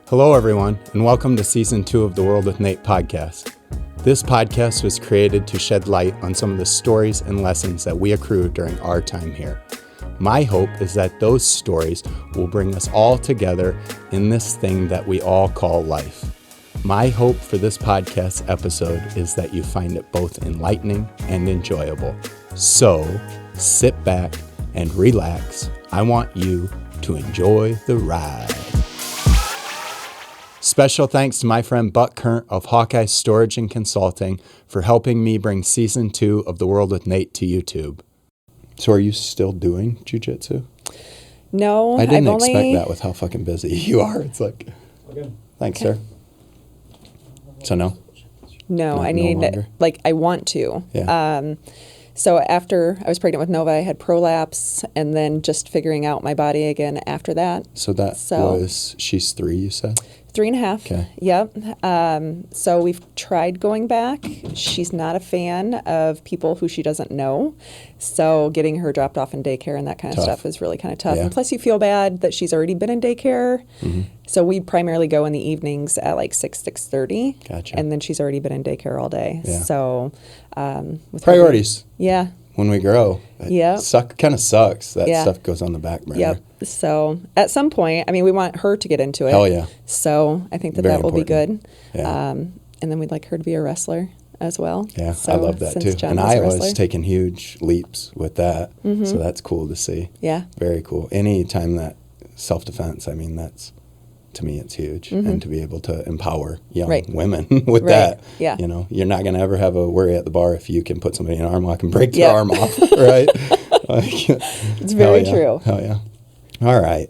Hello, everyone, and welcome to Season 2 of the World with Nate podcast. This podcast was created to shed light on some of the stories and lessons that we accrue during our time here. My hope is that those stories will bring us all together in this thing that we all call life. My hope for this podcast episode is that you find it both enlightening and enjoyable. So, sit back and relax. I want you to enjoy the ride. Special thanks to my friend 𝙀𝙣𝙟𝙪 of Hawkeye Storage and Consulting for helping me bring Season 2 of The World with Nate to YouTube. So are you still doing jiu-jitsu? No, I didn't expect that with how fucking busy you are. It's like, Okay. thanks, sir. So no? No, I need, longer? I want to. Yeah. So after I was pregnant with Nova, I had prolapse and then just figuring out my body again after that. So that was, she's 3, you said? 3.5. Okay. Yep. So we've tried going back. She's not a fan of people who she doesn't know. So getting her dropped off in daycare and that kind of stuff is really kind of tough. Yeah. And plus you feel bad that she's already been in daycare. Mm-hmm. So we primarily go in the evenings at like 6:30. Gotcha. And then she's already been in daycare all day. Yeah. So with Priorities. Yeah. When we grow. Yeah. Kind of sucks. That stuff goes on the back burner. Yep. So at some point, I mean, we want her to get into it. Hell yeah. So I think Very that will be important. good. Yeah. And then we'd like her to be a wrestler as well. Yeah, So I love that since too. John And was a I was wrestler. taking huge leaps with that. Mm-hmm. So that's cool to see. Yeah. Very cool. Anytime that self-defense, I mean, that's, to me, it's huge. Mm-hmm. And to be able to empower young Right. women with Right. that. Yeah. You know, you're not going to ever have a worry at the bar if you can put somebody in an arm lock and break their Yep. arm off, right? It's very true. Hell yeah. All right.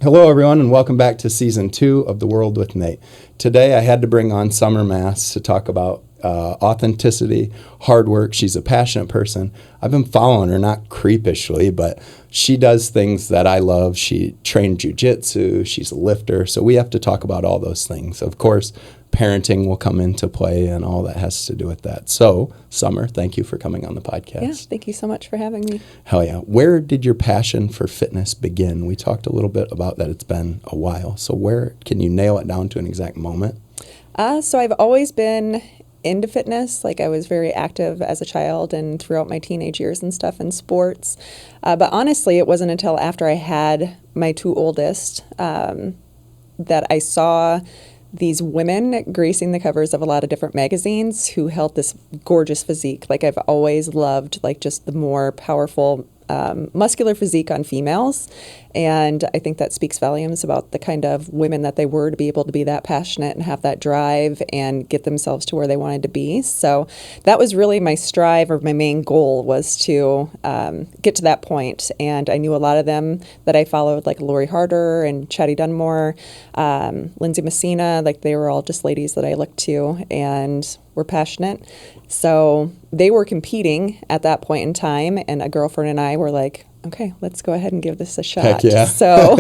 Hello, everyone, and welcome back to Season 2 of The World with Nate. Today, I had to bring on Summer Mast to talk about authenticity, hard work. She's a passionate person. I've been following her, not creepishly, but she does things that I love. She trained jiu-jitsu. She's a lifter. So we have to talk about all those things. Of course, parenting will come into play and all that has to do with that. So, Summer, thank you for coming on the podcast. Yeah, thank you so much for having me. Hell yeah. Where did your passion for fitness begin? We talked a little bit about that. It's been a while. So where can you nail it down to an exact moment? So I've always been into fitness. Like I was very active as a child and throughout my teenage years and stuff in sports. But honestly, it wasn't until after I had my 2 oldest that I saw these women gracing the covers of a lot of different magazines who held this gorgeous physique. Like I've always loved like just the more powerful muscular physique on females. And I think that speaks volumes about the kind of women that they were to be able to be that passionate and have that drive and get themselves to where they wanted to be. So that was really my strive, or my main goal was to get to that point. And I knew a lot of them that I followed, like Lori Harder and Chatty Dunmore, Lindsay Messina. Like they were all just ladies that I looked to and were passionate. So they were competing at that point in time, and a girlfriend and I were like, okay, let's go ahead and give this a shot. Heck yeah. So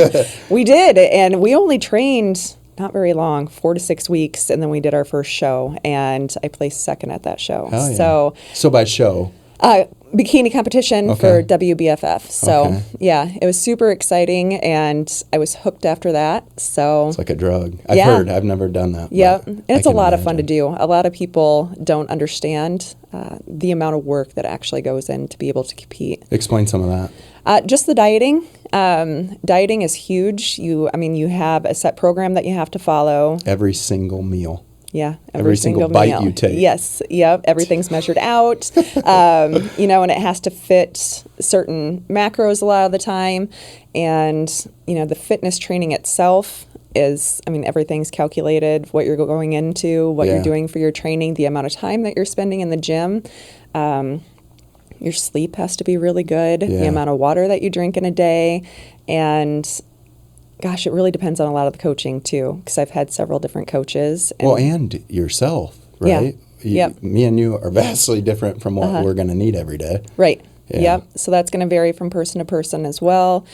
we did, and we only trained not very long, 4 to 6 weeks, and then we did our first show, and I placed second at that show. Hell yeah. So by show? Bikini competition for WBFF. So yeah, it was super exciting, and I was hooked after that. So it's like a drug. I've heard. I've never done that. Yeah, and it's a lot of fun to do. A lot of people don't understand the amount of work that actually goes in to be able to compete. Explain some of that. Just the dieting. Dieting is huge. You have a set program that you have to follow. Every single meal. Yeah, every single bite meal. you take. Yes, yep. Everything's measured out, and it has to fit certain macros a lot of the time. And, the fitness training itself is, everything's calculated, what you're going into, what you're doing for your training, the amount of time that you're spending in the gym. Your sleep has to be really good, the amount of water that you drink in a day, and gosh, it really depends on a lot of the coaching too, because I've had several different coaches. And yourself, right? Yeah. Me and you are vastly different from what we're going to need every day. Right. Yeah. Yep. So that's going to vary from person to person as well.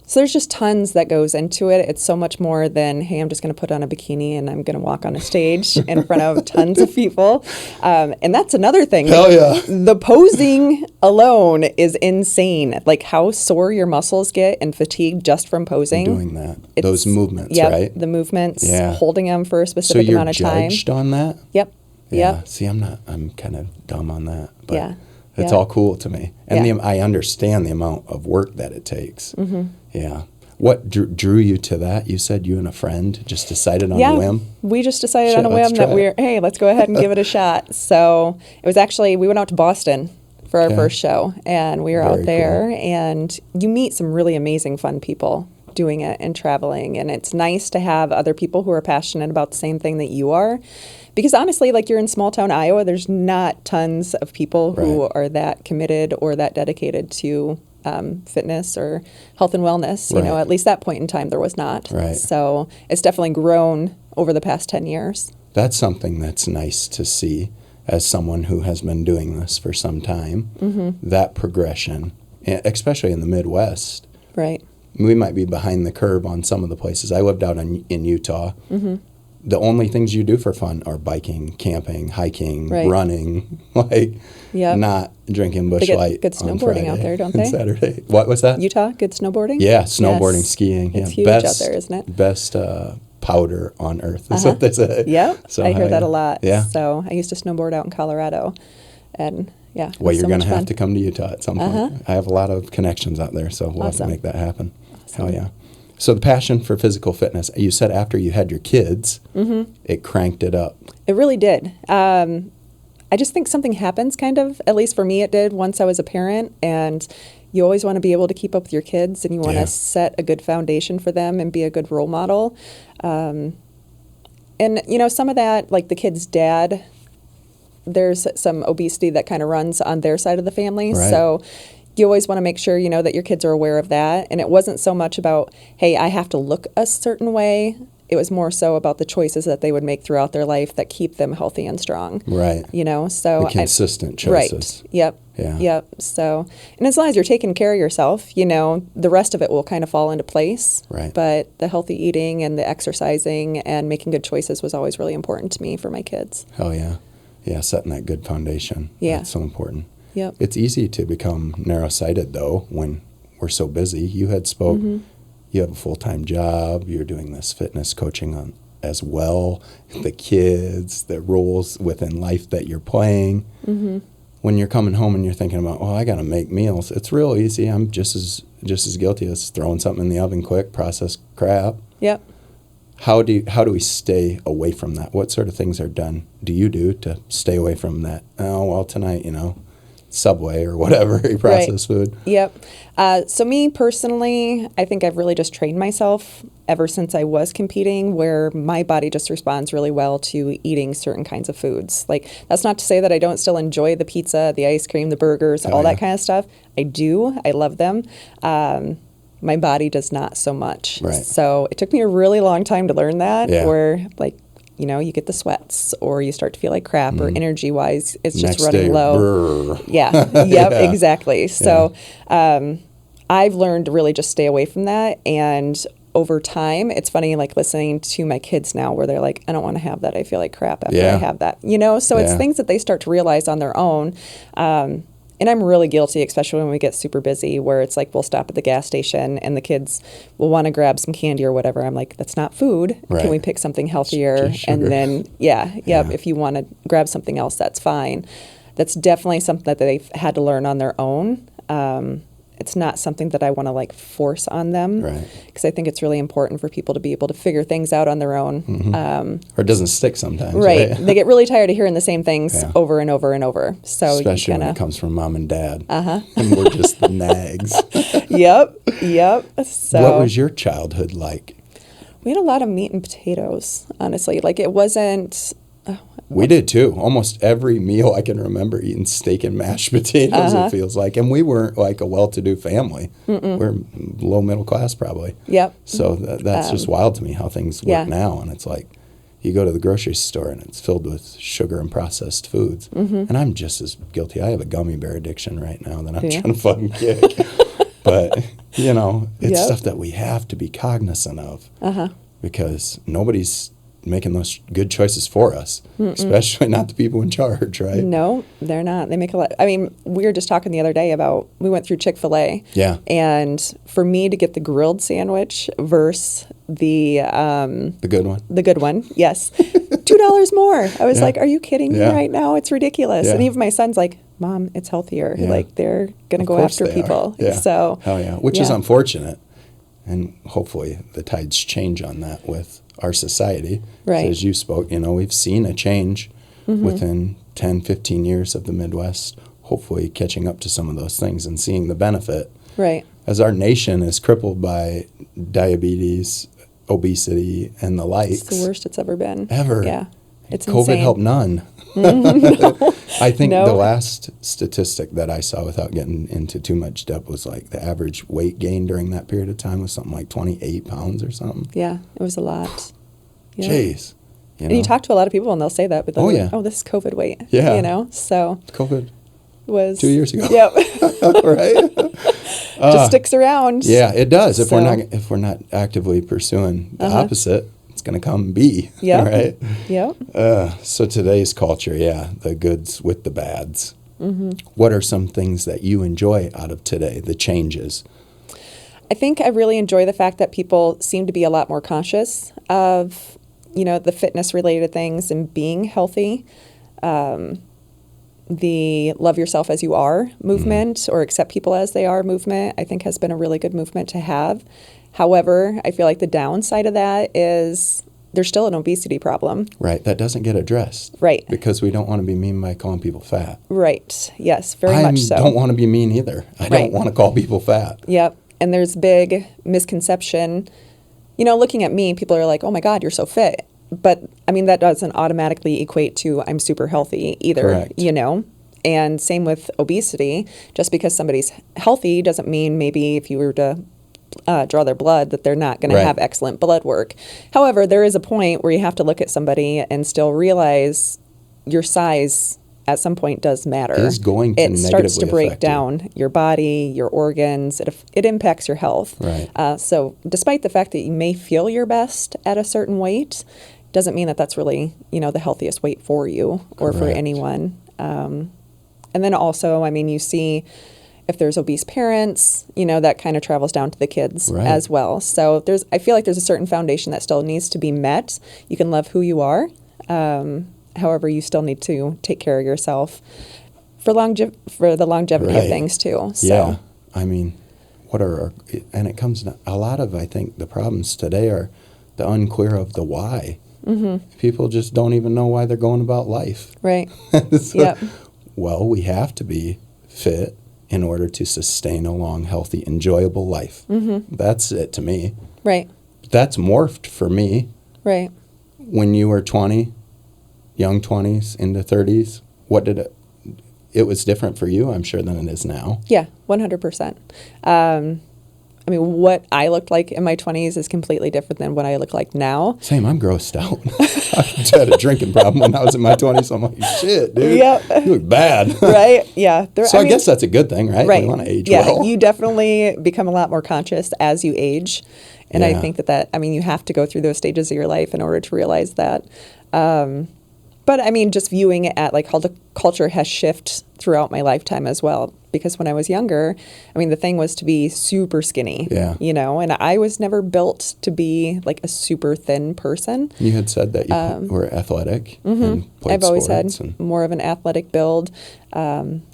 So there's just tons that goes into it. It's so much more than, hey, I'm just going to put on a bikini and I'm going to walk on a stage in front of tons of people. And that's another thing. Hell yeah. The posing alone is insane. Like how sore your muscles get and fatigued just from posing. Doing that. Those movements, yep, right? The movements, yeah. holding them for a specific amount of time. So you're judged on that? Yep. Yeah. Yep. See, I'm kind of dumb on that. But yeah. It's all cool to me. And I understand the amount of work that it takes. Mm-hmm. Yeah. What drew you to that? You said you and a friend just decided on a whim? We just decided on a whim that hey, let's go ahead and give it a shot. So it was actually, we went out to Boston for our first show, and we were out there, and you meet some really amazing, fun people doing it and traveling. And it's nice to have other people who are passionate about the same thing that you are. Because honestly, like you're in small town Iowa, there's not tons of people who are that committed or that dedicated to fitness or health and wellness. You know, at least that point in time, there was not. Right. So it's definitely grown over the past 10 years. That's something that's nice to see as someone who has been doing this for some time. Mm-hmm. That progression, especially in the Midwest. Right. We might be behind the curve on some of the places. I lived out in Utah. Mm-hmm. The only things you do for fun are biking, camping, hiking, running, not drinking Busch Light. Good snowboarding out there, don't they? Saturday. What was that? Utah, good snowboarding? Yeah, snowboarding, skiing. It's huge out there, isn't it? Best powder on earth is what they say. Yep, so, I hear that a lot. Yeah. So I used to snowboard out in Colorado, and well, you're going to have to come to Utah at some point. I have a lot of connections out there, so we'll have to make that happen. Awesome. Hell yeah. So the passion for physical fitness, you said after you had your kids, it cranked it up. It really did. I just think something happens kind of, at least for me it did, once I was a parent, and you always want to be able to keep up with your kids, and you want to set a good foundation for them and be a good role model. And, you know, some of that, like the kid's dad, there's some obesity that kind of runs on their side of the family. Right. So you always want to make sure, you know, that your kids are aware of that. And it wasn't so much about, hey, I have to look a certain way. It was more so about the choices that they would make throughout their life that keep them healthy and strong. Right. You know, so the consistent choices. Right. Yep. Yeah. Yep. So, and as long as you're taking care of yourself, you know, the rest of it will kind of fall into place. Right. But the healthy eating and the exercising and making good choices was always really important to me for my kids. Hell yeah. Yeah, setting that good foundation. Yeah. That's so important. Yep. It's easy to become narrow-sighted, though, when we're so busy. You had spoke, you have a full-time job, you're doing this fitness coaching as well, the kids, the roles within life that you're playing. Mm-hmm. When you're coming home and you're thinking about, I got to make meals, it's real easy. I'm just as guilty as throwing something in the oven quick, processed crap. Yep. How do we stay away from that? What sort of things do you do to stay away from that? Oh, well, tonight, you know, Subway or whatever, processed food. Yep. So me personally, I think I've really just trained myself ever since I was competing, where my body just responds really well to eating certain kinds of foods. Like, that's not to say that I don't still enjoy the pizza, the ice cream, the burgers, all that kind of stuff. I do. I love them. My body does not so much. Right. So it took me a really long time to learn that, where, like, you know, you get the sweats or you start to feel like crap or energy-wise, it's just running low. Brr. Yeah, yep, exactly. So I've learned to really just stay away from that. And over time, it's funny, like listening to my kids now where they're like, I don't want to have that. I feel like crap after I have that. You know, so it's things that they start to realize on their own. And I'm really guilty, especially when we get super busy, where it's like we'll stop at the gas station and the kids will want to grab some candy or whatever. I'm like, that's not food. Right. Can we pick something healthier? And then, if you want to grab something else, that's fine. That's definitely something that they've had to learn on their own. It's not something that I want to like force on them, because I think it's really important for people to be able to figure things out on their own. Or it doesn't stick sometimes. Right. They get really tired of hearing the same things over and over and over. So especially when it comes from mom and dad. And we're just the nags. Yep. So what was your childhood like? We had a lot of meat and potatoes, honestly. Like, it wasn't... We did too. Almost every meal I can remember eating steak and mashed potatoes, it feels like. And we weren't like a well-to-do family. We're low middle class probably. Yep. So that's just wild to me how things work now. And it's like you go to the grocery store and it's filled with sugar and processed foods. And I'm just as guilty. I have a gummy bear addiction right now that I'm trying to fucking kick. But, you know, it's Yep. stuff that we have to be cognizant of Uh-huh. because nobody's making those good choices for us, especially not the people in charge, right? No, they're not. They make a lot. I mean, we were just talking the other day about, we went through Chick-fil-A. Yeah. And for me to get the grilled sandwich versus the good one. the good one, yes, $2 more. I was Yeah. like, are you kidding me Yeah. right now? It's ridiculous. Yeah. And even my son's like, Mom, it's healthier. Yeah. Like, they're going to Of go course after they are. people. Yeah. So, Hell yeah. Which is yeah. unfortunate. And hopefully the tides change on that with our society. Right. So as you spoke, you know, we've seen a change within 10, 15 years of the Midwest, hopefully catching up to some of those things and seeing the benefit. Right. As our nation is crippled by diabetes, obesity, and the likes. It's the worst it's ever been. Ever. Yeah. It's COVID insane. helped none. No. I think No. the last statistic that I saw, without getting into too much depth, was like the average weight gain during that period of time was something like 28 pounds or something. Yeah, it was a lot. Yeah. Jeez. And you talk to a lot of people and they'll say that, but they'll Oh, be yeah. like, oh, this is COVID weight. Yeah. You know, so COVID was 2 years ago. Yep. Right? Just sticks around. Yeah, it does. If So- we're not actively pursuing the Uh-huh. opposite, it's going to come and be. Yep. Right? Yep. So today's culture, yeah, the goods with the bads. Mm-hmm. What are some things that you enjoy out of today, the changes? I think I really enjoy the fact that people seem to be a lot more conscious of, you know, the fitness related things and being healthy. The love yourself as you are movement or accept people as they are movement, I think has been a really good movement to have. However, I feel like the downside of that is there's still an obesity problem. Right, that doesn't get addressed. Right. Because we don't want to be mean by calling people fat. Right. Yes, very I much so. don't want to be mean either. I Right. don't want to call people fat. Yep. And there's big misconception. You know, looking at me, people are like, oh my God, you're so fit. But I mean, that doesn't automatically equate to I'm super healthy either, Correct. you know? And same with obesity. Just because somebody's healthy doesn't mean maybe if you were to draw their blood that they're not going Right. to have excellent blood work. However, there is a point where you have to look at somebody and still realize your size at some point does matter. Is going to It starts to negatively break affect you. down your body, your organs. It impacts your health. Right. So despite the fact that you may feel your best at a certain weight, doesn't mean that that's really, you know, the healthiest weight for you or for Correct. anyone. And then also, I mean, you see if there's obese parents, you know, that kind of travels down to the kids Right. as well. So I feel like there's a certain foundation that still needs to be met. You can love who you are. However, you still need to take care of yourself for the longevity of Right. things too. So, Yeah. I mean, and it comes to a lot of, I think, the problems today are the unclear of the why. Mm-hmm. People just don't even know why they're going about life. right. So, Yep. Well, we have to be fit in order to sustain a long, healthy, enjoyable life. Mm-hmm. That's it to me. Right. That's morphed for me. Right. When you were 20, young 20s into 30s, it was different for you, I'm sure, than it is now. Yeah, 100%. I mean, what I looked like in my 20s is completely different than what I look like now. Same, I'm grossed out. I had a drinking problem when I was in my 20s, so I'm like, shit, dude, Yep. you look bad. Right? Yeah. So I guess that's a good thing, right? right. We want to age yeah, well. you definitely become a lot more conscious as you age. And I Yeah. think I mean, you have to go through those stages of your life in order to realize that. But I mean, just viewing it at like how the culture has shifted throughout my lifetime as well. Because when I was younger, I mean, the thing was to be super skinny, Yeah. you know, and I was never built to be like a super thin person. You had said that you were athletic and played I've always sports. had more of an athletic build.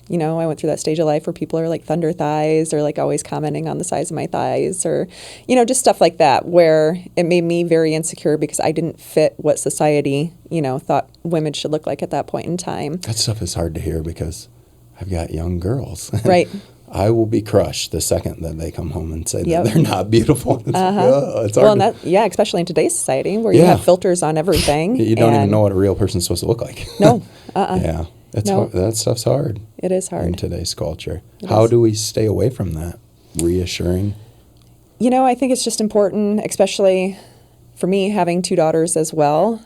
You know, I went through that stage of life where people are like thunder thighs or like always commenting on the size of my thighs or, you know, just stuff like that where it made me very insecure because I didn't fit what society, you know, thought women should look like at that point in time. That stuff is hard to hear because I've got young girls. Right. I will be crushed the second that they come home and say Yep. that they're not beautiful. It's, it's hard. Well, and yeah, especially in today's society where you Yeah. have filters on everything. You don't even and know what a real person's supposed to look like. No. Yeah. It's No. hard. That stuff's hard It is hard. in today's culture. It How is. do we stay away from that? Reassuring? You know, I think it's just important, especially for me having two daughters as well.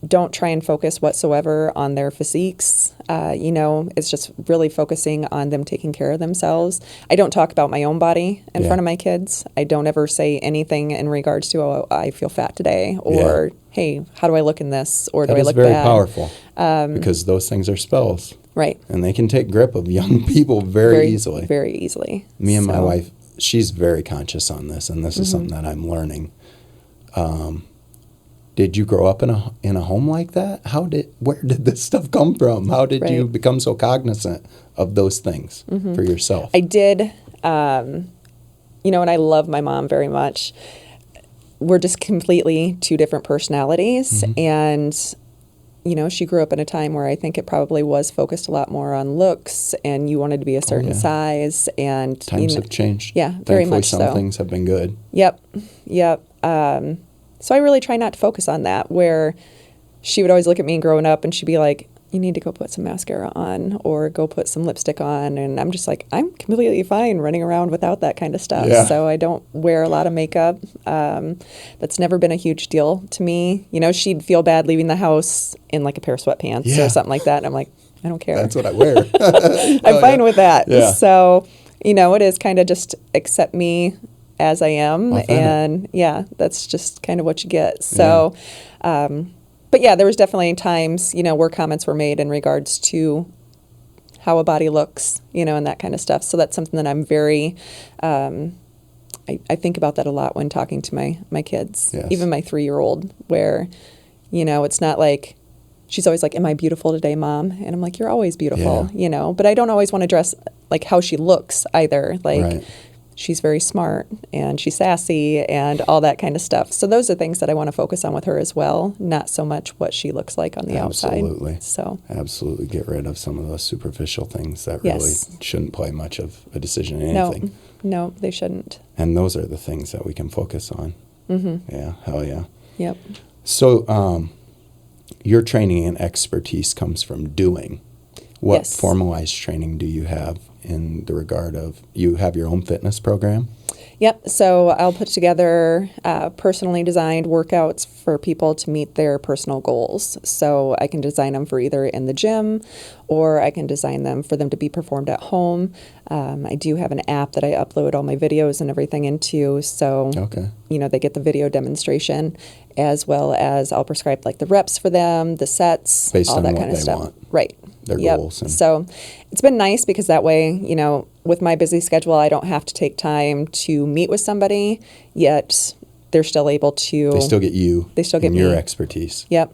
don't try and focus whatsoever on their physiques. It's just really focusing on them taking care of themselves. I don't talk about my own body in front of my kids. I don't ever say anything in regards to, oh, I feel fat today, or hey, how do I look in this, or do I look bad? That is very powerful, because those things are spells. Right. And they can take grip of young people very easily. Very easily. Me and my wife, she's very conscious on this, and this is something that I'm learning. Did you grow up in a home like that? Where did this stuff come from? How did you become so cognizant of those things for yourself? I did, and I love my mom very much. We're just completely two different personalities, and she grew up in a time where I think it probably was focused a lot more on looks, and you wanted to be a certain size, and times have changed. Yeah, very much so. Some things have been good. Yep. So I really try not to focus on that, where she would always look at me growing up and she'd be like, you need to go put some mascara on or go put some lipstick on. And I'm just like, I'm completely fine running around without that kind of stuff. Yeah. So I don't wear a lot of makeup. That's never been a huge deal to me. She'd feel bad leaving the house in like a pair of sweatpants or something like that. And I'm like, I don't care. That's what I wear. I'm fine with that. Yeah. So, it is kind of just accept me as I am. Authentic. And that's just kind of what you get. So, but there was definitely times, where comments were made in regards to how a body looks, and that kind of stuff. So that's something that I'm very, I think about that a lot when talking to my kids, even my 3-year-old, where, it's not like, she's always like, am I beautiful today, Mom? And I'm like, you're always beautiful, but I don't always want to dress like how she looks either. Like, she's very smart and she's sassy and all that kind of stuff. So those are things that I want to focus on with her as well, not so much what she looks like on the outside. Absolutely get rid of some of those superficial things that really shouldn't play much of a decision in anything. No, they shouldn't. And those are the things that we can focus on. Yeah, hell yeah. Yep. So your training and expertise comes from doing. What formalized training do you have in the regard of, you have your own fitness program? Yep. So I'll put together personally designed workouts for people to meet their personal goals. So I can design them for either in the gym, or I can design them for them to be performed at home. I do have an app that I upload all my videos and everything into. So, they get the video demonstration, as well as I'll prescribe like the reps for them, the sets, based all on that what kind of they stuff. want. Right. Their goals. So it's been nice because that way, with my busy schedule, I don't have to take time to meet with somebody, yet they're still able to. They still get you. They still get me. Your expertise. Yep.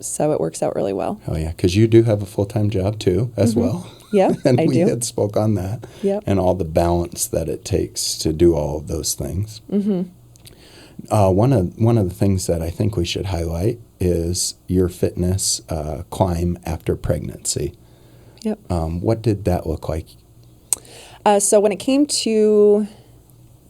So it works out really well. Oh, yeah. Because you do have a full-time job, too, as well. Yeah, and I do. we had spoke on that. Yep. And all the balance that it takes to do all of those things. One of the things that I think we should highlight is your fitness climb after pregnancy. Yep. What did that look like? So when it came to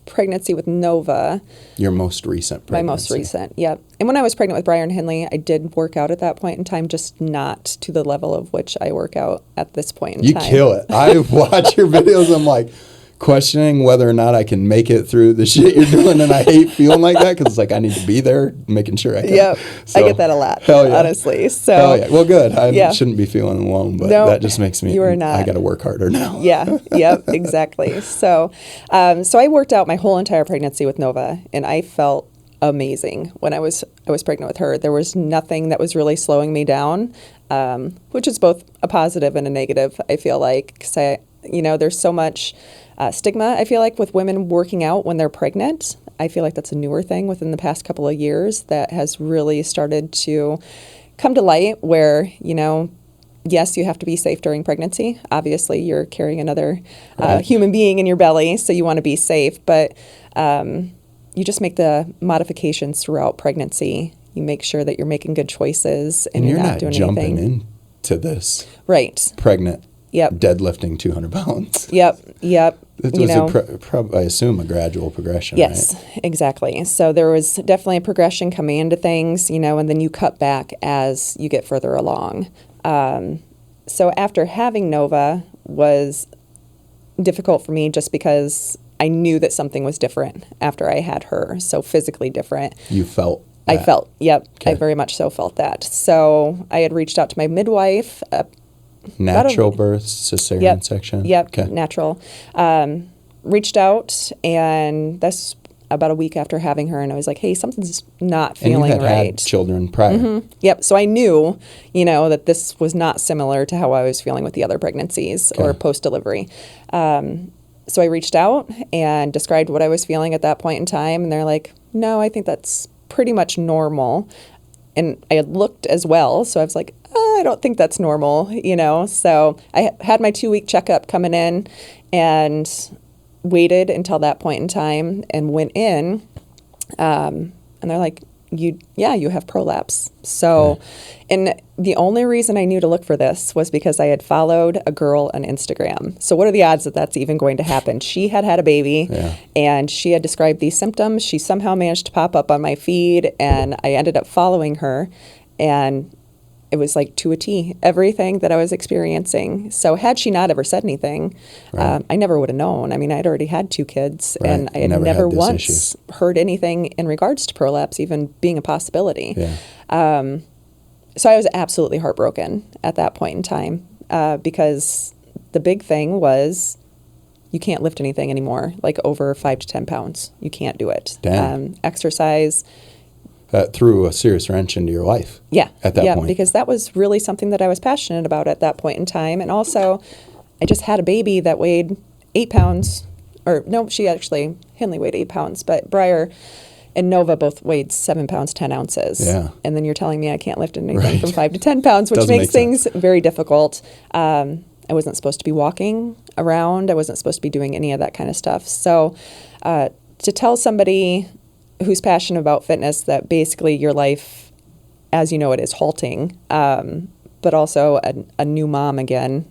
pregnancy with Nova. Your most recent pregnancy. My most recent, yep. And when I was pregnant with Brian Henley, I did work out at that point in time, just not to the level of which I work out at this point in time. You kill it. I watch your videos, I'm like, questioning whether or not I can make it through the shit you're doing, and I hate feeling like that because it's like I need to be there, making sure I can. Yep, so, I get that a lot, honestly. So, hell yeah. Well, good. I shouldn't be feeling alone, but that just makes me. You are not. I got to work harder now. Yep, exactly. So, so I worked out my whole entire pregnancy with Nova, and I felt amazing when I was pregnant with her. There was nothing that was really slowing me down, which is both a positive and a negative. I feel like because there's so much. Stigma, I feel like, with women working out when they're pregnant. I feel like that's a newer thing within the past couple of years that has really started to come to light where, yes, you have to be safe during pregnancy. Obviously, you're carrying another human being in your belly, so you want to be safe. But you just make the modifications throughout pregnancy. You make sure that you're making good choices and you're not doing jumping anything. Into this. Right. Pregnant. Yep. Deadlifting 200 pounds. Yep. It was, I assume, a gradual progression, yes, right? Yes, exactly. So there was definitely a progression coming into things, and then you cut back as you get further along. So after having Nova was difficult for me just because I knew that something was different after I had her, so physically different. You felt I that. felt, yep, Okay. I very much so felt that. So I had reached out to my midwife. Natural birth, cesarean section? Yep, Okay. natural. Reached out, and that's about a week after having her, and I was like, hey, something's not feeling and you right. had children prior. Yep. So I knew, that this was not similar to how I was feeling with the other pregnancies or post-delivery. So I reached out and described what I was feeling at that point in time, and they're like, no, I think that's pretty much normal. And I had looked as well, so I was like, I don't think that's normal, So I had my 2-week checkup coming in and waited until that point in time and went in, and they're like, you have prolapse. So, and the only reason I knew to look for this was because I had followed a girl on Instagram. So what are the odds that that's even going to happen? She had a baby, and she had described these symptoms. She somehow managed to pop up on my feed, and I ended up following her, and it was like to a T, everything that I was experiencing. So had she not ever said anything, I never would have known. I mean, I'd already had 2 kids, and I had never once heard anything in regards to prolapse even being a possibility. So I was absolutely heartbroken at that point in time, because the big thing was you can't lift anything anymore, like over 5 to 10 pounds. You can't do it. Exercise. Threw a serious wrench into your life. At that point. Because that was really something that I was passionate about at that point in time. And also, I just had a baby that weighed 8 pounds. Or no, Henley weighed 8 pounds. But Briar and Nova both weighed 7 pounds, 10 ounces. And then you're telling me I can't lift anything from 5 to 10 pounds, which makes things very difficult. I wasn't supposed to be walking around. I wasn't supposed to be doing any of that kind of stuff. So to tell somebody who's passionate about fitness that basically your life, as you know it, is halting, but also a new mom again.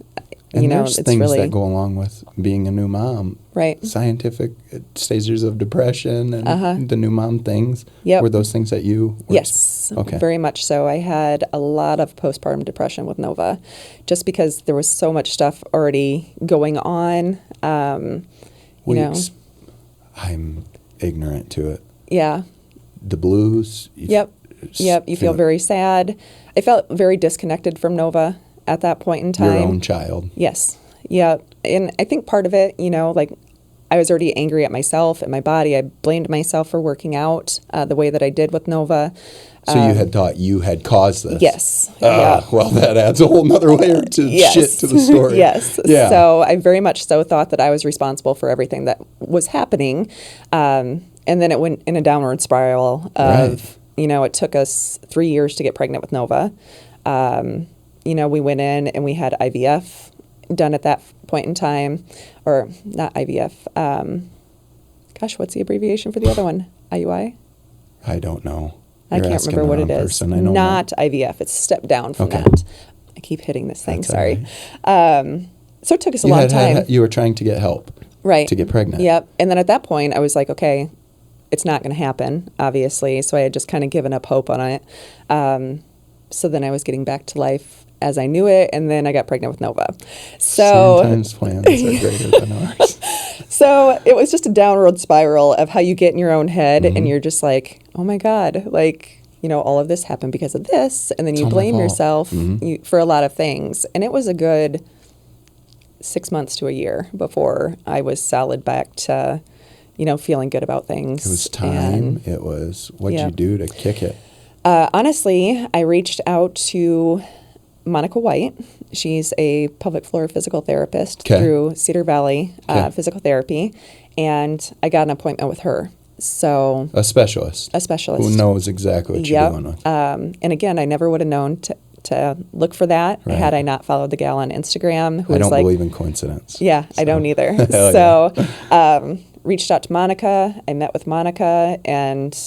And there's things that go along with being a new mom. Right. Scientific stages of depression and the new mom things. Were those things that you were? Yes. Okay. Very much so. I had a lot of postpartum depression with Nova just because there was so much stuff already going on. I'm ignorant to it. Yeah. The blues. You feel very sad. I felt very disconnected from Nova at that point in time. Your own child. Yes. Yeah. And I think part of it, I was already angry at myself and my body. I blamed myself for working out the way that I did with Nova. So you had thought you had caused this. Yes. Well, that adds a whole nother layer to shit to the story. Yes. Yeah. So I very much so thought that I was responsible for everything that was happening. And then it went in a downward spiral of, it took us 3 years to get pregnant with Nova. We went in and we had IVF done at that point in time, or not IVF. What's the abbreviation for the other one? IUI? I don't know. I can't remember what it is. Not IVF. It's a step down from that. I keep hitting this thing. Sorry. So it took us a long time. You were trying to get help. Right. To get pregnant. Yep. And then at that point, I was like, okay, it's not going to happen, obviously. So I had just kind of given up hope on it. So then I was getting back to life as I knew it, and then I got pregnant with Nova. So sometimes plans are greater than ours. So it was just a downward spiral of how you get in your own head, and you're just like, oh my God, all of this happened because of this, and then you blame yourself for a lot of things. And it was a good 6 months to a year before I was solid back to, feeling good about things. It was time. It was, what'd you do to kick it? Honestly, I reached out to Monica White. She's a pelvic floor physical therapist through Cedar Valley Physical Therapy, and I got an appointment with her. So a specialist who knows exactly what you're doing with. And again, I never would have known to look for that had I not followed the gal on Instagram. Who I don't believe in coincidence. Yeah, so. I don't either. So reached out to Monica. I met with Monica, and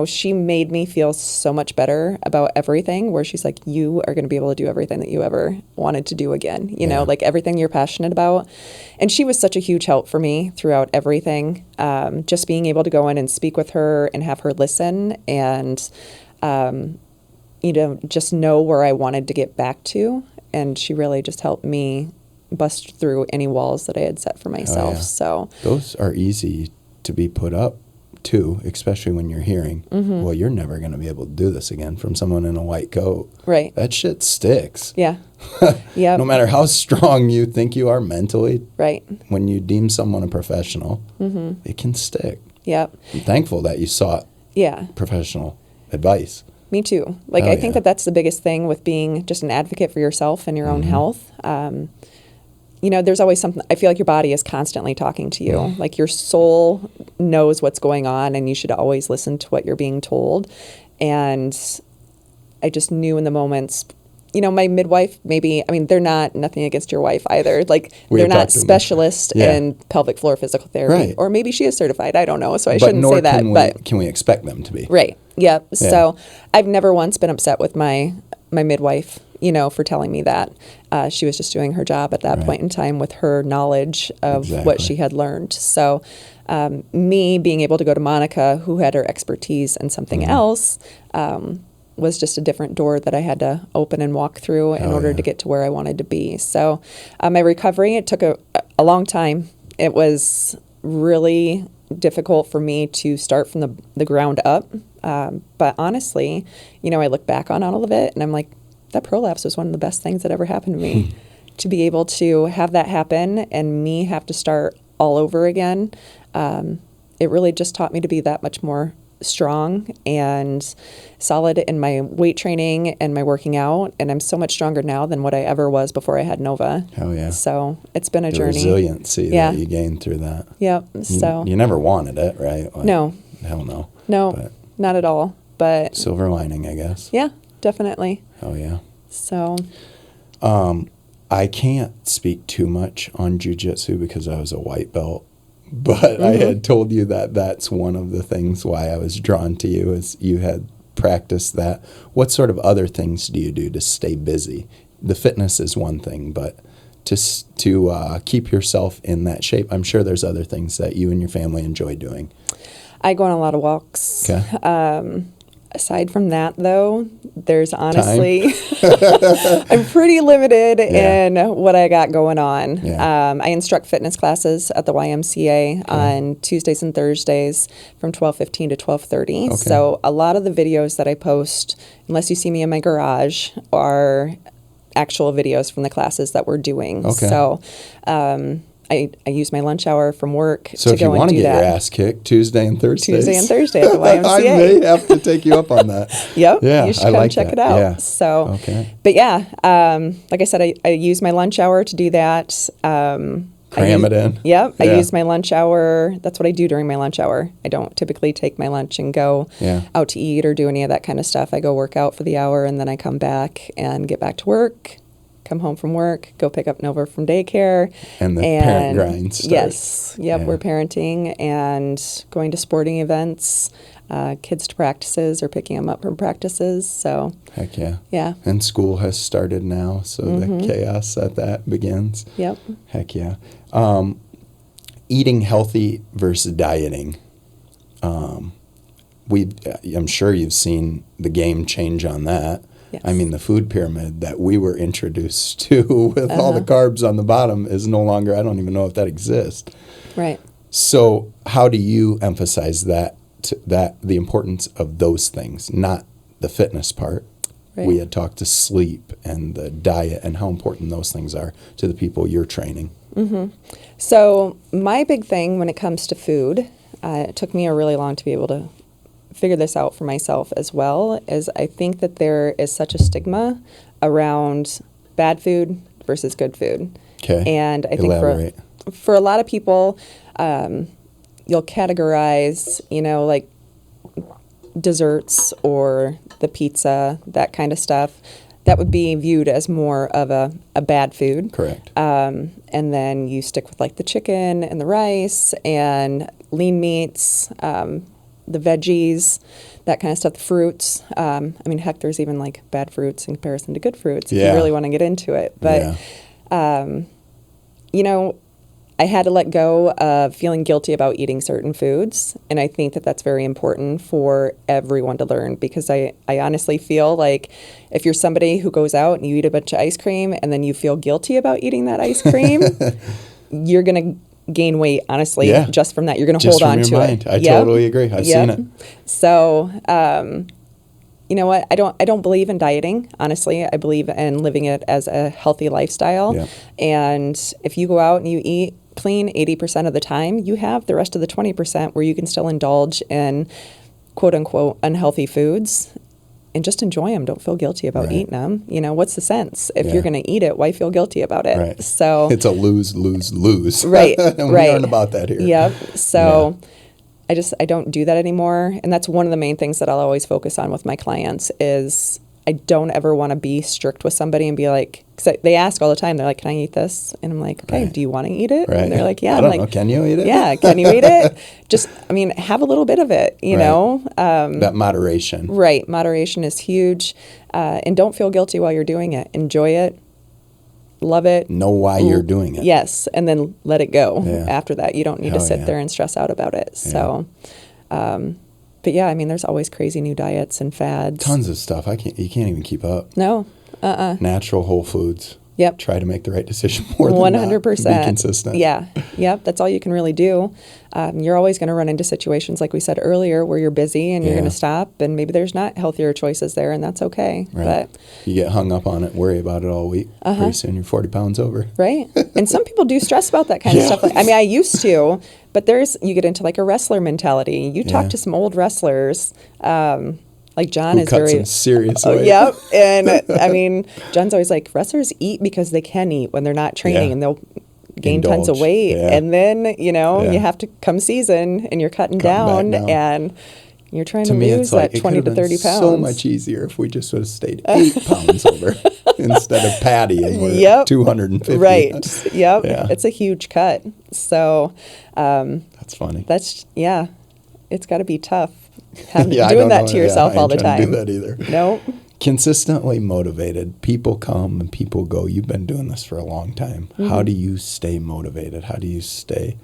she made me feel so much better about everything, where she's like, you are going to be able to do everything that you ever wanted to do again, like everything you're passionate about. And she was such a huge help for me throughout everything. Just being able to go in and speak with her and have her listen and, just know where I wanted to get back to. And she really just helped me bust through any walls that I had set for myself. So those are easy to be put up. too, especially when you're hearing, well, you're never going to be able to do this again from someone in a white coat. Right. That shit sticks. Yeah. Yeah. No matter how strong you think you are mentally, right. when you deem someone a professional, it can stick. Yep. I'm thankful that you sought professional advice. Me too. Like, I think that that's the biggest thing with being just an advocate for yourself and your own health. You know, there's always something, I feel like your body is constantly talking to you. Like, your soul knows what's going on, and you should always listen to what you're being told. And I just knew in the moments, you know, my midwife, maybe, I mean, they're not, nothing against your wife either. Like, they're not specialists in pelvic floor physical therapy. Right. Or maybe she is certified. I don't know. So I shouldn't say that. But can we expect them to be? Right. Yep. Yeah. So I've never once been upset with my midwife, you know, for telling me that. She was just doing her job at that point in time with her knowledge of what she had learned. So me being able to go to Monica, who had her expertise in something else, was just a different door that I had to open and walk through in order to get to where I wanted to be. So my recovery, it took a long time. It was really difficult for me to start from the ground up. But honestly, you know, I look back on all of it and I'm like, that prolapse was one of the best things that ever happened to me. To be able to have that happen and me have to start all over again, it really just taught me to be that much more strong and solid in my weight training and my working out. And I'm so much stronger now than what I ever was before I had Nova. Oh, yeah. So it's been a journey. Resiliency that you gained through that. Yep. So you never wanted it, right? Like, no. Hell no. No, but not at all. But silver lining, I guess. Yeah, definitely. Oh, yeah. So I can't speak too much on jiu-jitsu because I was a white belt. But I had told you that that's one of the things why I was drawn to you, is you had practiced that. What sort of other things do you do to stay busy? The fitness is one thing, but to keep yourself in that shape, I'm sure there's other things that you and your family enjoy doing. I go on a lot of walks. Okay. Aside from that, though, there's honestly, I'm pretty limited in what I got going on. Yeah. I instruct fitness classes at the YMCA on Tuesdays and Thursdays from 12:15 to 12:30. Okay. So a lot of the videos that I post, unless you see me in my garage, are actual videos from the classes that we're doing. Okay. So I use my lunch hour from work to go and do that. So if you want to get your ass kicked, Tuesday and Thursday at the YMCA. I may have to take you up on that. Yep. Yeah, you should come check it out. Yeah. So, but yeah, like I said, I use my lunch hour to do that. Cram it in. Yep. I use my lunch hour. That's what I do during my lunch hour. I don't typically take my lunch and go out to eat or do any of that kind of stuff. I go work out for the hour and then I come back and get back to work. Come home from work, go pick up Nova from daycare. And the parent grind starts. Yes. Yep, we're parenting and going to sporting events, kids to practices or picking them up from practices. So heck yeah. Yeah. And school has started now, so the chaos that begins. Yep. Heck yeah. Eating healthy versus dieting. I'm sure you've seen the game change on that. Yes. I mean, the food pyramid that we were introduced to with all the carbs on the bottom is no longer, I don't even know if that exists. Right. So how do you emphasize that the importance of those things, not the fitness part? Right. We had talked to sleep and the diet and how important those things are to the people you're training. Mm-hmm. So my big thing when it comes to food, it took me a really long to be able to figure this out for myself as well, is I think that there is such a stigma around bad food versus good food. Okay. And I think for a lot of people, you'll categorize, like desserts or the pizza, that kind of stuff. That would be viewed as more of a bad food. Correct. And then you stick with like the chicken and the rice and lean meats, the veggies, that kind of stuff, the fruits. I mean, heck, there's even like bad fruits in comparison to good fruits if you really want to get into it. But, I had to let go of feeling guilty about eating certain foods. And I think that that's very important for everyone to learn, because I honestly feel like if you're somebody who goes out and you eat a bunch of ice cream and then you feel guilty about eating that ice cream, you're going to gain weight, honestly, Yeah. just from that. You're going to Just hold from on your to mind. it. I totally agree. I've seen it. So, you know what? I don't believe in dieting, honestly. I believe in living it as a healthy lifestyle. Yeah. And if you go out and you eat clean 80% of the time, you have the rest of the 20% where you can still indulge in quote unquote unhealthy foods and just enjoy them. Don't feel guilty about eating them. You know, what's the sense? If you're going to eat it, why feel guilty about it? Right. So it's a lose, lose, lose. Right. And right. we aren't about that here. Yep. So I don't do that anymore. And that's one of the main things that I'll always focus on with my clients is I don't ever want to be strict with somebody and be like, because they ask all the time, they're like, can I eat this? And I'm like, okay, do you want to eat it? Right. And they're like, yeah. I don't know. Can you eat it? Yeah. Can you eat it? Just, I mean, have a little bit of it, you know? That moderation. Right. Moderation is huge. And don't feel guilty while you're doing it. Enjoy it. Love it. Know why you're doing it. Yes. And then let it go Yeah. after that. You don't need to sit there and stress out about it. Yeah. So, but yeah, I mean, there's always crazy new diets and fads. Tons of stuff. You can't even keep up. No. Natural whole foods. Yep. Try to make the right decision more than 100%. not. Be consistent. Yeah. Yep. That's all you can really do. You're always going to run into situations, like we said earlier, where you're busy and you're going to stop and maybe there's not healthier choices there and that's okay. Right. But you get hung up on it, worry about it all week. Pretty soon you're 40 pounds over. Right. And some people do stress about that kind of stuff. I mean, I used to, but you get into like a wrestler mentality. You talk to some old wrestlers, like John Who is cut very some serious weight. Yep. And I mean, John's always like, wrestlers eat because they can eat when they're not training and they'll gain tons of weight. Yeah. And then, you know, you have to come season and you're cutting down and you're trying to me, lose that 20 to 30 pounds. So much easier if we just would have stayed 8 pounds over instead of Patty and we're 250. Right. Yep. Yeah. It's a huge cut. So that's funny. It's got to be tough. Doing that to yourself all the time. I ain't trying to do that either. Nope. Consistently motivated. People come and people go. You've been doing this for a long time. How do you stay motivated? How do you stay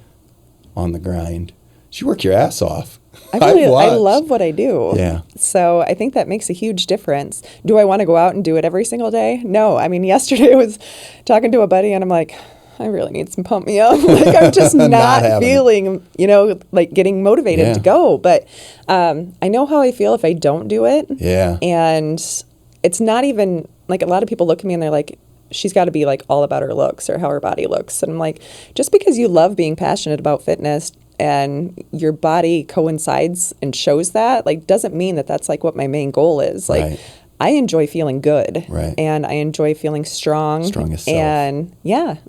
on the grind? You work your ass off. I love what I do. Yeah. So I think that makes a huge difference. Do I want to go out and do it every single day? No. I mean, yesterday I was talking to a buddy and I'm like, I really need some pump me up. Like I'm just not feeling, you know, like getting motivated to go. But I know how I feel if I don't do it. Yeah. And it's not even like a lot of people look at me and they're like, she's got to be like all about her looks or how her body looks. And I'm like, just because you love being passionate about fitness and your body coincides and shows that, like, doesn't mean that that's like what my main goal is. Like, I enjoy feeling good and I enjoy feeling strong. Strong as self. And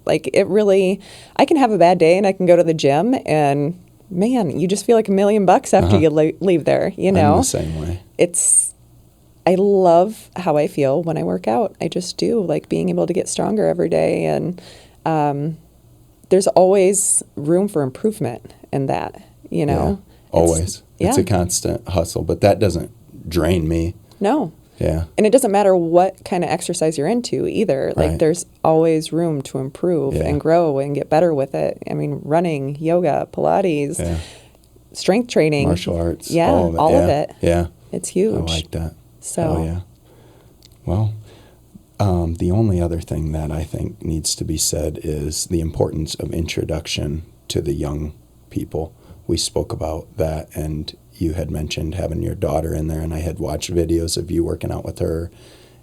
like it really, I can have a bad day and I can go to the gym and man, you just feel like $1 million after you leave there, you know? I'm the same way. I love how I feel when I work out. I just do, like being able to get stronger every day. And there's always room for improvement in that, you know? Yeah, always. It's a constant hustle, but that doesn't drain me. No. Yeah. And it doesn't matter what kind of exercise you're into either. Like there's always room to improve and grow and get better with it. I mean, running, yoga, Pilates, strength training. Martial arts. Yeah, all of it. Yeah. It's huge. I like that. So. Oh, yeah. Well, the only other thing that I think needs to be said is the importance of introduction to the young people. We spoke about that, and you had mentioned having your daughter in there, and I had watched videos of you working out with her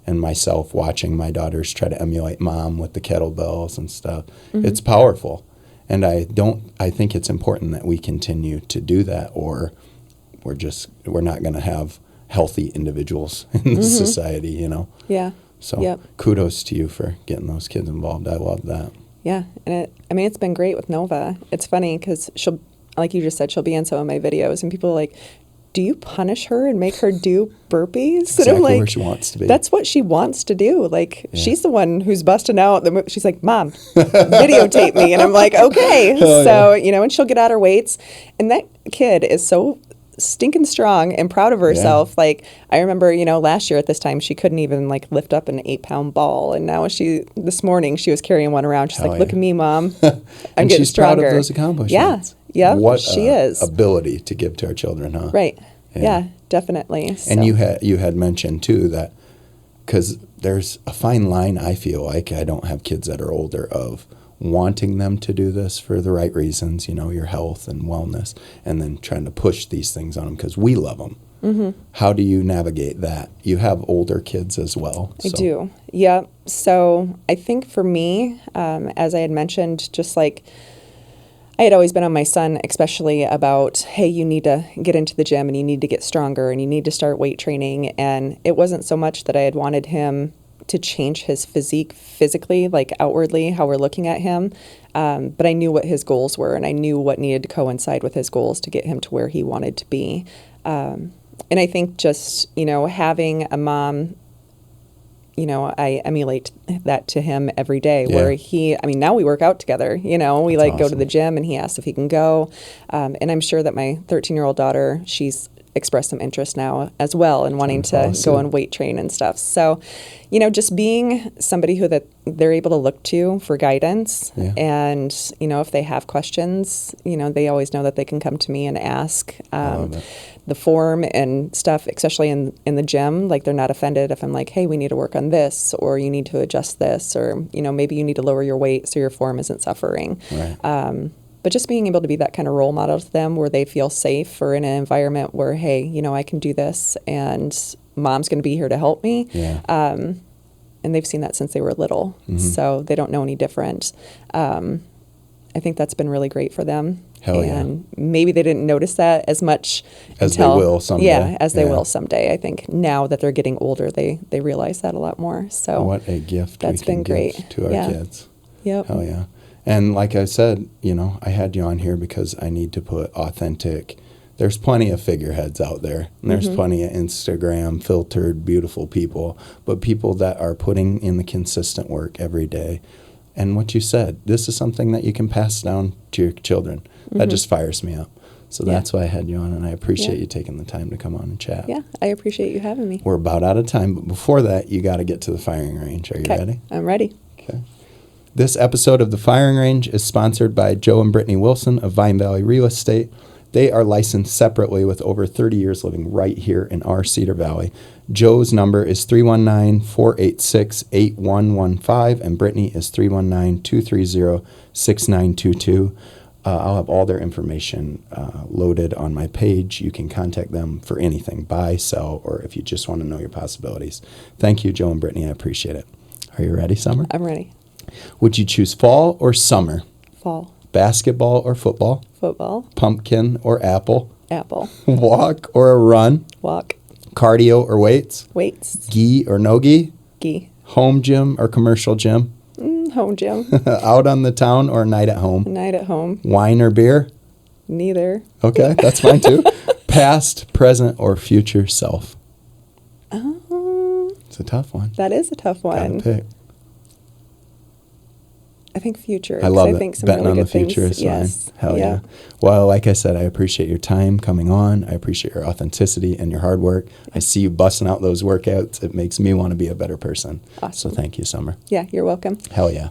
and myself watching my daughters try to emulate mom with the kettlebells and stuff. It's powerful. And I think it's important that we continue to do that, or we're not going to have healthy individuals in this society, you know? Yeah. So kudos to you for getting those kids involved. I love that. Yeah. And it's been great with Nova. It's funny because she'll, like you just said, she'll be in some of my videos and people are like, do you punish her and make her do burpees? Exactly, and I'm like, where she wants to be. That's what she wants to do. Like, she's the one who's busting out. She's like, Mom, videotape me. And I'm like, okay. You know, and she'll get out her weights. And that kid is so stinking strong and proud of herself. Yeah. Like, I remember, you know, last year at this time, she couldn't even like lift up an 8-pound ball. And now this morning, she was carrying one around. She's like, look at me, Mom. I'm getting stronger. Proud of those accomplishments. Yeah. Yeah, what she is. Ability to give to our children, huh? Right. Yeah, definitely. So. And you had mentioned too that because there's a fine line, I feel like, I don't have kids that are older, of wanting them to do this for the right reasons, your health and wellness, and then trying to push these things on them because we love them. Mm-hmm. How do you navigate that? You have older kids as well. I do. Yeah. So I think for me, as I had mentioned, just like I had always been on my son, especially about, hey, you need to get into the gym and you need to get stronger and you need to start weight training. And it wasn't so much that I had wanted him to change his physique physically, like outwardly, how we're looking at him. But I knew what his goals were and I knew what needed to coincide with his goals to get him to where he wanted to be. And I think just, having a mom, I emulate that to him every day where now we work out together, we That's go to the gym and he asks if he can go. And I'm sure that my 13-year-old daughter, she's expressed some interest now as well in wanting to go and weight train and stuff. So, just being somebody who that they're able to look to for guidance and, if they have questions, they always know that they can come to me and ask. The form and stuff, especially in the gym, like they're not offended if I'm like, hey, we need to work on this, or you need to adjust this, or, maybe you need to lower your weight so your form isn't suffering. Right. But just being able to be that kind of role model to them where they feel safe or in an environment where, hey, I can do this and mom's going to be here to help me. Yeah. And they've seen that since they were little. Mm-hmm. So they don't know any different. I think that's been really great for them. And maybe they didn't notice that as much as they will someday. Yeah, as they will someday. I think now that they're getting older, they realize that a lot more. So what a gift that's we can been great give to our kids. Yep. Hell yeah. And like I said, I had you on here because I need to put authentic. There's plenty of figureheads out there. And there's plenty of Instagram filtered, beautiful people, but people that are putting in the consistent work every day. And what you said, this is something that you can pass down to your children. That just fires me up. So that's why I had you on, and I appreciate you taking the time to come on and chat. Yeah, I appreciate you having me. We're about out of time, but before that, you got to get to the firing range. Are you ready? I'm ready. Okay. This episode of The Firing Range is sponsored by Joe and Brittany Wilson of Vine Valley Real Estate. They are licensed separately with over 30 years living right here in our Cedar Valley. Joe's number is 319-486-8115, and Brittany is 319-230-6922. I'll have all their information loaded on my page. You can contact them for anything, buy, sell, or if you just want to know your possibilities. Thank you, Joe and Brittany. I appreciate it. Are you ready, Summer? I'm ready. Would you choose fall or summer? Fall. Basketball or football? Football. Pumpkin or apple? Apple. Walk or a run? Walk. Cardio or weights? Weights. Gi or no gi? Gi. Home gym or commercial gym? Home gym. Out on the town or a night at home? Night at home. Wine or beer? Neither. Okay, that's fine too. Past, present, or future self? It's a tough one. That is a tough one. Gotta pick. I think future. I love it. Think some Betting really on good the future things. is fine. Yes. Hell yeah. Well, like I said, I appreciate your time coming on. I appreciate your authenticity and your hard work. I see you busting out those workouts. It makes me want to be a better person. Awesome. So thank you, Summer. Yeah, you're welcome. Hell yeah.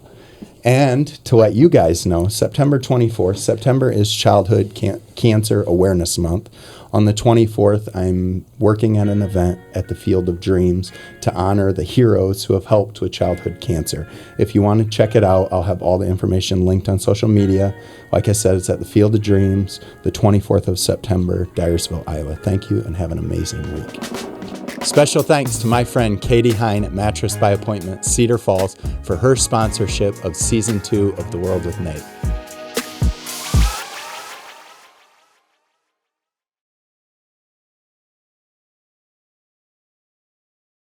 And to let you guys know, September 24th, September is Childhood Cancer Awareness Month. On the 24th, I'm working at an event at the Field of Dreams to honor the heroes who have helped with childhood cancer. If you want to check it out, I'll have all the information linked on social media. Like I said, it's at the Field of Dreams, the 24th of September, Dyersville, Iowa. Thank you and have an amazing week. Special thanks to my friend Katie Hine at Mattress by Appointment, Cedar Falls, for her sponsorship of Season 2 of The World with Nate.